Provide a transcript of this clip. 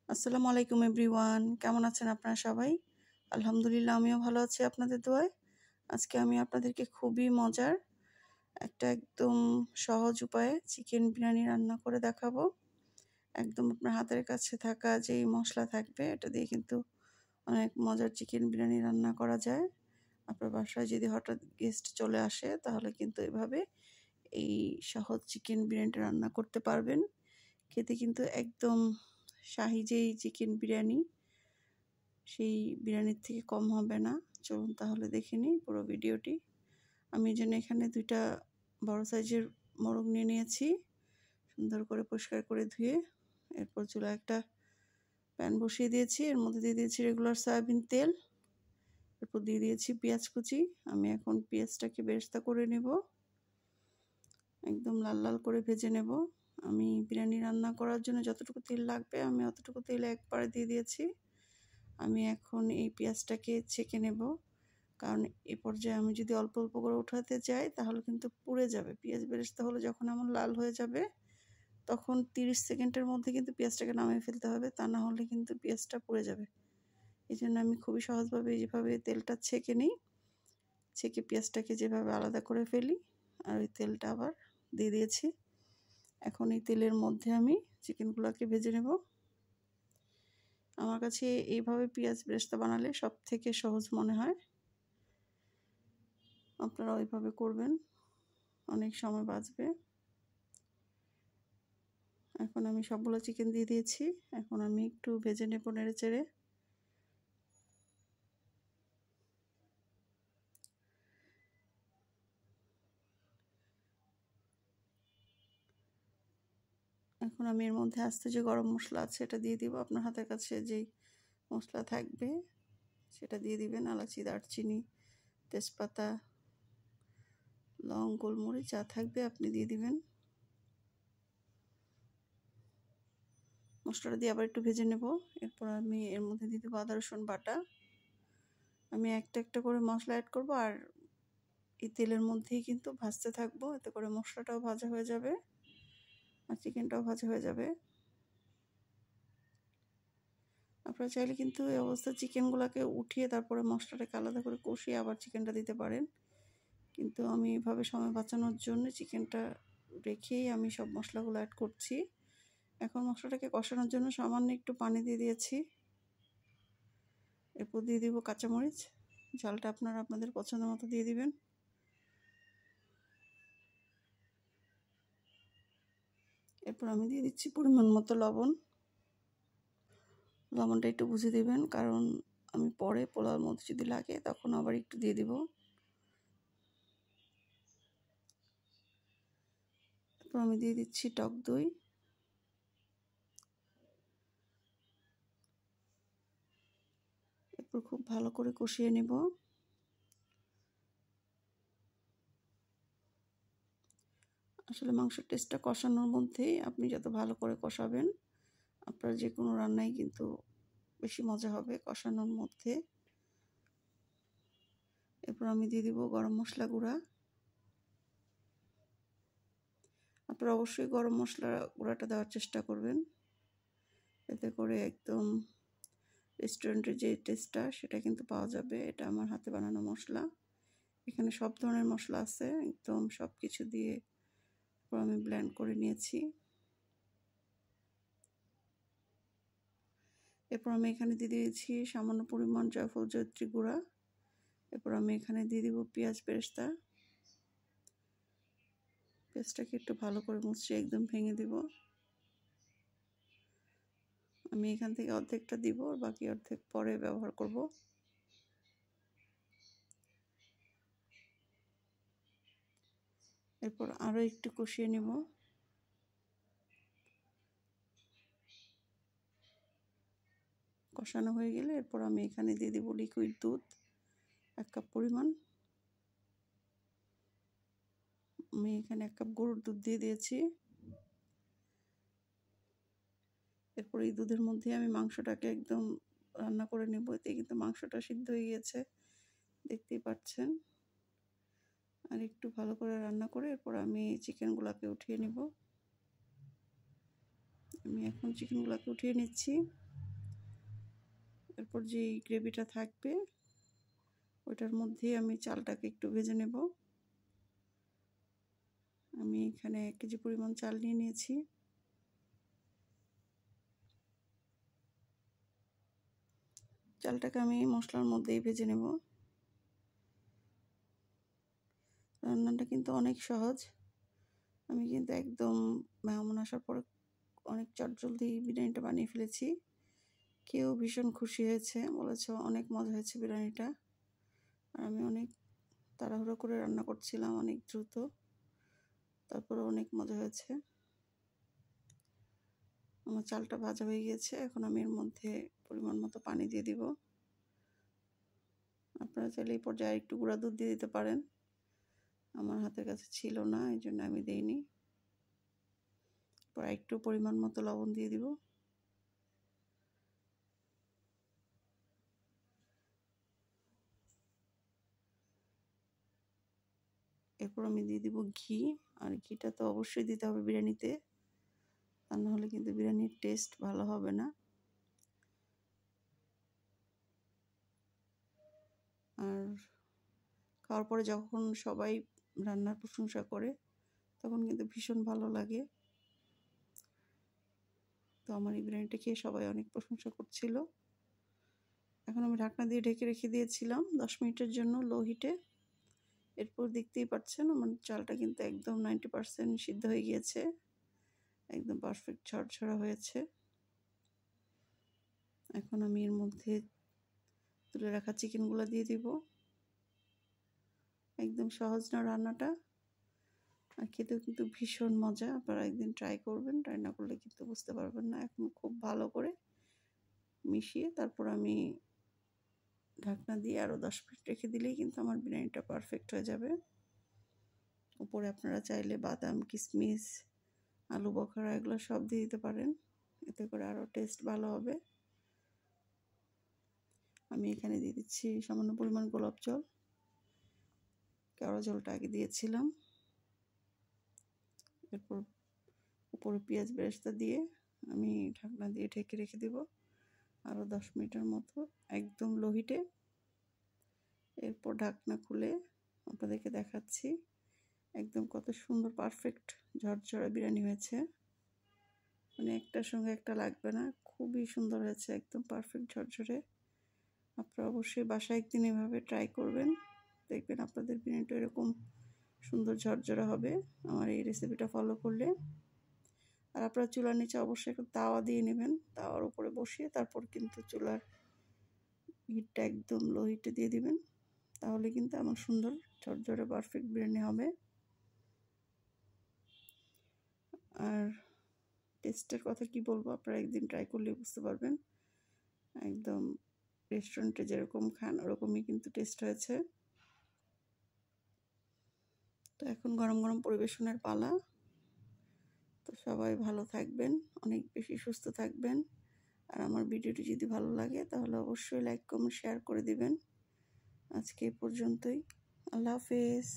আসসালামু আলাইকুম এভরিওয়ান, কেমন আছেন আপনারা সবাই? আলহামদুলিল্লাহ, আমিও ভালো আছি আপনাদের দোয়ায়। আজকে আমি আপনাদেরকে খুবই মজার একটা একদম সহজ উপায়ে চিকেন বিরিয়ানি রান্না করে দেখাবো। একদম আপনার হাতের কাছে থাকা যেই মশলা থাকবে এটা দিয়ে কিন্তু অনেক মজার চিকেন বিরিয়ানি রান্না করা যায়। আপনার বাসায় যদি হঠাৎ গেস্ট চলে আসে তাহলে কিন্তু এভাবে এই সহজ চিকেন বিরিয়ানিটা রান্না করতে পারবেন। খেতে কিন্তু একদম শাহি যেই চিকেন বিরিয়ানি, সেই বিরিয়ানির থেকে কম হবে না। চলুন তাহলে দেখে নিই পুরো ভিডিওটি। আমি যেন এখানে 2টা বড় সাইজের মোরগ নিয়ে নিয়েছি, সুন্দর করে পরিষ্কার করে ধুয়ে। এরপর চুলায় একটা প্যান বসিয়ে দিয়েছি, এর মধ্যে দিয়ে দিয়েছি রেগুলার সয়াবিন তেল। এরপর দিয়ে দিয়েছি পেঁয়াজ কুচি। আমি এখন পেঁয়াজটাকে বেরেস্তা করে নেব, একদম লাল লাল করে ভেজে নেব। আমি বিরিয়ানি রান্না করার জন্য যতটুকু তেল লাগবে আমি অতটুকু তেল একবারে দিয়ে দিয়েছি। আমি এখন এই পেঁয়াজটাকে ছেঁকে নেব, কারণ এ পর্যায়ে আমি যদি অল্প অল্প করে উঠাতে যাই তাহলে কিন্তু পুড়ে যাবে। পেঁয়াজ বেরেস্তা হলে যখন আমার লাল হয়ে যাবে তখন 30 সেকেন্ডের মধ্যে কিন্তু পেঁয়াজটাকে নামিয়ে ফেলতে হবে, তা না হলে কিন্তু পেঁয়াজটা পুড়ে যাবে। এই জন্য আমি খুবই সহজভাবে যেভাবে তেলটা ছেঁকে নিই, ছেঁকে পেঁয়াজটাকে যেভাবে আলাদা করে ফেলি, আর ওই তেলটা আবার দিয়ে দিয়েছি। এখন এই তেলের মধ্যে আমি চিকেনগুলোকে ভেজে নেব। আমার কাছে এইভাবে পেঁয়াজ বেরেস্তা বানালে সব থেকে সহজ মনে হয়। আপনারা ওইভাবে করবেন, অনেক সময় বাঁচবে। এখন আমি সবগুলো চিকেন দিয়ে দিয়েছি। এখন আমি একটু ভেজে নেব নেড়ে চেড়ে। এখন আমি এর মধ্যে আস্তে যে গরম মশলা আছে এটা দিয়ে দিব। আপনার হাতের কাছে যেই মশলা থাকবে সেটা দিয়ে দিবেন। এলাচি, দারচিনি, তেজপাতা, লং, গোলমরিচ যা থাকবে আপনি দিয়ে দিবেন। মশলাটা দিয়ে আবার একটু ভেজে নেব। এরপর আমি এর মধ্যে দিয়ে দেবো আদা রসুন বাটা। আমি একটা একটা করে মশলা অ্যাড করব, আর এই তেলের মধ্যেই কিন্তু ভাজতে থাকবো। এতে করে মশলাটাও ভাজা হয়ে যাবে আর চিকেনটাও ভাজা হয়ে যাবে। আপনারা চাইলে কিন্তু এই অবস্থায় চিকেনগুলোকে উঠিয়ে তারপরে মশলাটাকে আলাদা করে কষিয়ে আবার চিকেনটা দিতে পারেন, কিন্তু আমি এভাবে সময় বাঁচানোর জন্য চিকেনটা রেখেই আমি সব মশলাগুলো অ্যাড করছি। এখন মশলাটাকে কষানোর জন্য সামান্য একটু পানি দিয়ে দিয়েছি। এরপর দিয়ে দিব কাঁচামরিচ। ঝালটা আপনারা আপনাদের পছন্দ মতো দিয়ে দিবেন। এরপর আমি দিয়ে দিচ্ছি পরিমাণ মতো লবণ। লবণটা একটু বুঝে দেবেন, কারণ আমি পরে পোলাওর মধ্যে যদি লাগে তখন আবার একটু দিয়ে দিব। এরপর আমি দিয়ে দিচ্ছি টক দই। এরপর খুব ভালো করে কষিয়ে নেব। আসলে মাংসের টেস্টটা কষানোর মধ্যেই, আপনি যত ভালো করে কষাবেন আপনার যে কোনো রান্নাই কিন্তু বেশি মজা হবে কষানোর মধ্যে। এরপর আমি দিয়ে দিব গরম মশলা গুঁড়া। আপনারা অবশ্যই গরম মশলা গুঁড়াটা দেওয়ার চেষ্টা করবেন, এতে করে একদম রেস্টুরেন্টের যে টেস্টটা সেটা কিন্তু পাওয়া যাবে। এটা আমার হাতে বানানো মশলা, এখানে সব ধরনের মশলা আছে, একদম সব কিছু দিয়ে আমি ব্লেন্ড করে নিয়েছি। এরপর আমি এখানে দিয়ে দিয়েছি সামান্য পরিমাণ জয়ফল জয়ত্রী গুঁড়া। এরপর আমি এখানে দিয়ে দিব পেঁয়াজ বেরেস্তা। পেঁয়াজটাকে একটু ভালো করে মুছে একদম ভেঙে দিব। আমি এখান থেকে অর্ধেকটা দিব, বাকি অর্ধেক পরে ব্যবহার করব। এরপর আরও একটু কষিয়ে নেব। কষানো হয়ে গেলে এরপর আমি এখানে দিয়ে দেব লিকুইড দুধ 1 কাপ পরিমাণ। আমি এখানে 1 কাপ গরুর দুধ দিয়ে দিয়েছি। এরপর এই দুধের মধ্যে আমি মাংসটাকে একদম রান্না করে নেব। এতে কিন্তু মাংসটা সিদ্ধ হয়ে গিয়েছে, দেখতেই পাচ্ছেন। আর একটু ভালো করে রান্না করে এরপর আমি চিকেনগুলোকে উঠিয়ে নেব। আমি এখন চিকেনগুলোকে উঠিয়ে নিচ্ছি। এরপর যে গ্রেভিটা থাকবে ওইটার মধ্যে আমি চালটাকে একটু ভেজে নেব। আমি এখানে 1 কেজি পরিমাণ চাল নিয়ে নিয়েছি। চালটাকে আমি মশলার মধ্যেই ভেজে নেব। রান্নাটা কিন্তু অনেক সহজ। আমি কিন্তু একদম মেহমান আসার পরে অনেক চটজলদি বিরিয়ানিটা বানিয়ে ফেলেছি। কেউ ভীষণ খুশি হয়েছে, বলেছে অনেক মজা হয়েছে বিরিয়ানিটা। আর আমি অনেক তাড়াহুড়ো করে রান্না করছিলাম, অনেক দ্রুত, তারপরে অনেক মজা হয়েছে। আমার চালটা ভাজা হয়ে গিয়েছে। এখন আমি এর মধ্যে পরিমাণ মতো পানি দিয়ে দিব। আপনারা চাইলে এই পর্যায়ে একটু গুঁড়া দুধ দিয়ে দিতে পারেন। আমার হাতের কাছে ছিল না, এই জন্য আমি দিইনি। পরে একটু পরিমাণ মতো লবণ দিয়ে দিব। এরপর আমি দিয়ে দিব ঘি। আর ঘিটা তো অবশ্যই দিতে হবে বিরিয়ানিতে, তা নাহলে কিন্তু বিরিয়ানির টেস্ট ভালো হবে না। আর খাওয়ার পরে যখন সবাই রান্নার প্রশংসা করে তখন কিন্তু ভীষণ ভালো লাগে। তো আমার এই বিরিয়ানিটা খেয়ে সবাই অনেক প্রশংসা করছিল। এখন আমি ঢাকনা দিয়ে ঢেকে রেখে দিয়েছিলাম 10 মিনিটের জন্য লো হিটে। এরপর দেখতেই পাচ্ছেন আমার চালটা কিন্তু একদম 90% সিদ্ধ হয়ে গিয়েছে, একদম পারফেক্ট ঝরঝরা হয়েছে। এখন আমি এর মধ্যে তুলে রাখা চিকেনগুলো দিয়ে দিব। একদম সহজ না রান্নাটা, আর খেতেও কিন্তু ভীষণ মজা। আপনারা একদিন ট্রাই করবেন, ট্রাই না করলে কিন্তু বুঝতে পারবেন না। এখন খুব ভালো করে মিশিয়ে তারপর আমি ঢাকনা দিয়ে আরও 10 মিনিট রেখে দিলেই কিন্তু আমার বিরিয়ানিটা পারফেক্ট হয়ে যাবে। উপরে আপনারা চাইলে বাদাম, কিশমিশ, আলু বখরা এগুলো সব দিয়ে দিতে পারেন, এতে করে আরও টেস্ট ভালো হবে। আমি এখানে দিয়ে দিচ্ছি সামান্য পরিমাণ গোলাপ জল। কেওড়া জলটা আগে দিয়েছিলাম। এরপর উপরে পেঁয়াজ বেরেস্তা দিয়ে আমি ঢাকনা দিয়ে ঢেকে রেখে দেব আরও 10 মিনিটের মতো, একদম লো হিটে। এরপর ঢাকনা খুলে আপনাদেরকে দেখাচ্ছি একদম কত সুন্দর পারফেক্ট ঝরঝরে বিরিয়ানি হয়েছে। মানে একটার সঙ্গে একটা লাগবে না, খুবই সুন্দর হয়েছে, একদম পারফেক্ট ঝরঝরে। আপনারা অবশ্যই বাসায় একদিন এভাবে ট্রাই করবেন, দেখবেন আপনাদের বিরিয়ানিটা এরকম সুন্দর ঝরঝরে হবে আমার এই রেসিপিটা ফলো করলে। আর আপনারা চুলার নিচে অবশ্যই একটা তাওয়া দিয়ে নেবেন, তাওয়ার উপরে বসিয়ে তারপর কিন্তু চুলার হিটটা একদম লো হিটে দিয়ে দিবেন, তাহলে কিন্তু আমার সুন্দর ঝরঝরে পারফেক্ট বিরিয়ানি হবে। আর টেস্টের কথা কি বলবো, আপনারা একদিন ট্রাই করলে বুঝতে পারবেন। একদম রেস্টুরেন্টে যেরকম খান ওরকমই কিন্তু টেস্ট হয়েছে। তো এখন গরম গরম পরিবেশনের পালা। তো সবাই ভালো থাকবেন, অনেক বেশি সুস্থ থাকবেন। আর আমার ভিডিওটি যদি ভালো লাগে তাহলে অবশ্যই লাইক, কমেন্ট, শেয়ার করে দিবেন। আজকে এই পর্যন্তই। আল্লাহ হাফেজ।